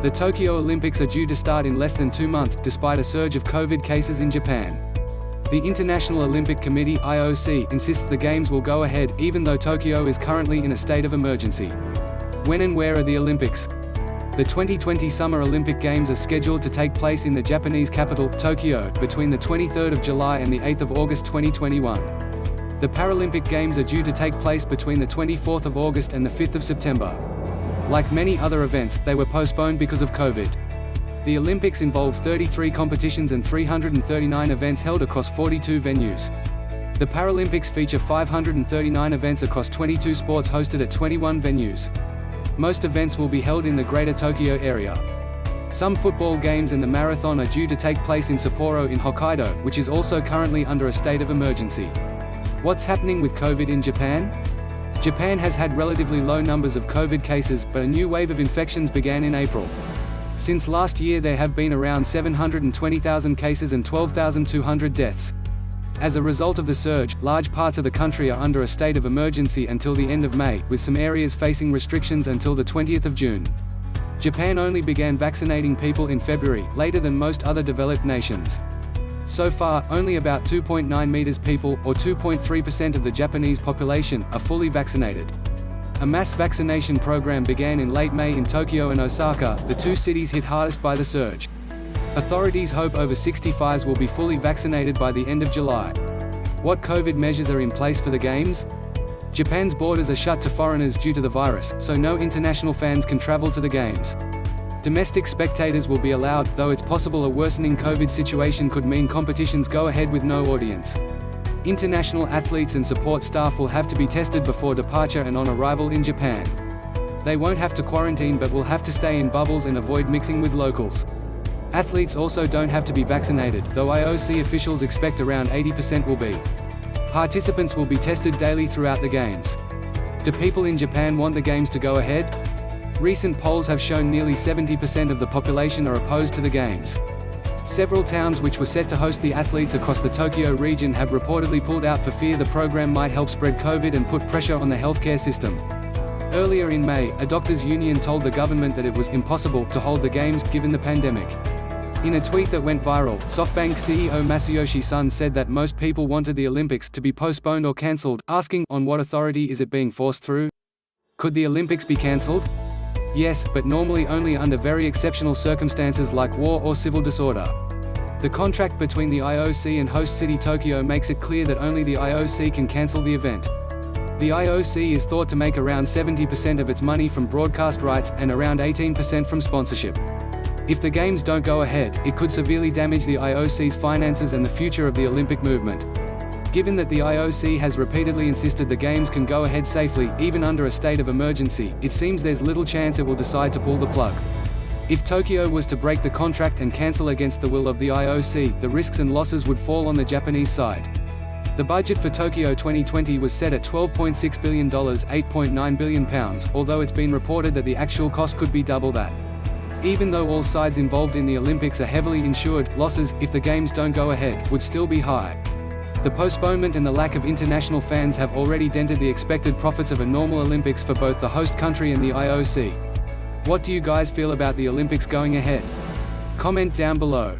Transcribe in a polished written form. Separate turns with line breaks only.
The Tokyo Olympics are due to start in less than 2 months, despite a surge of COVID cases in Japan. The International Olympic Committee (IOC) insists the Games will go ahead, even though Tokyo is currently in a state of emergency. When and where are the Olympics? The 2020 Summer Olympic Games are scheduled to take place in the Japanese capital, Tokyo, between the 23rd of July and the 8th of August 2021. The Paralympic Games are due to take place between the 24th of August and the 5th of September. Like many other events, they were postponed because of COVID. The Olympics involve 33 competitions and 339 events held across 42 venues. The Paralympics feature 539 events across 22 sports hosted at 21 venues. Most events will be held in the Greater Tokyo area. Some football games and the marathon are due to take place in Sapporo in Hokkaido, which is also currently under a state of emergency. What's happening with COVID in Japan? Japan has had relatively low numbers of COVID cases, but a new wave of infections began in April. Since last year there have been around 720,000 cases and 12,200 deaths. As a result of the surge, large parts of the country are under a state of emergency until the end of May, with some areas facing restrictions until the 20th of June. Japan only began vaccinating people in February, later than most other developed nations. So far, only about 2.9 million people, or 2.3% of the Japanese population, are fully vaccinated. A mass vaccination program began in late May in Tokyo and Osaka, the two cities hit hardest by the surge. Authorities hope over 65s will be fully vaccinated by the end of July. What COVID measures are in place for the Games? Japan's borders are shut to foreigners due to the virus, so no international fans can travel to the Games. Domestic spectators will be allowed, though it's possible a worsening COVID situation could mean competitions go ahead with no audience. International athletes and support staff will have to be tested before departure and on arrival in Japan. They won't have to quarantine but will have to stay in bubbles and avoid mixing with locals. Athletes also don't have to be vaccinated, though IOC officials expect around 80% will be. Participants will be tested daily throughout the Games. Do people in Japan want the Games to go ahead? Recent polls have shown nearly 70% of the population are opposed to the Games. Several towns which were set to host the athletes across the Tokyo region have reportedly pulled out for fear the program might help spread COVID and put pressure on the healthcare system. Earlier in May, a doctors' union told the government that it was impossible to hold the Games, given the pandemic. In a tweet that went viral, SoftBank CEO Masayoshi Son said that most people wanted the Olympics to be postponed or cancelled, asking, on what authority is it being forced through? Could the Olympics be cancelled? Yes, but normally only under very exceptional circumstances like war or civil disorder. The contract between the IOC and host city Tokyo makes it clear that only the IOC can cancel the event. The IOC is thought to make around 70% of its money from broadcast rights, and around 18% from sponsorship. If the Games don't go ahead, it could severely damage the IOC's finances and the future of the Olympic movement. Given that the IOC has repeatedly insisted the Games can go ahead safely, even under a state of emergency, it seems there's little chance it will decide to pull the plug. If Tokyo was to break the contract and cancel against the will of the IOC, the risks and losses would fall on the Japanese side. The budget for Tokyo 2020 was set at $12.6 billion, £8.9 billion, although it's been reported that the actual cost could be double that. Even though all sides involved in the Olympics are heavily insured, losses, if the Games don't go ahead, would still be high. The postponement and the lack of international fans have already dented the expected profits of a normal Olympics for both the host country and the IOC. What do you guys feel about the Olympics going ahead? Comment down below.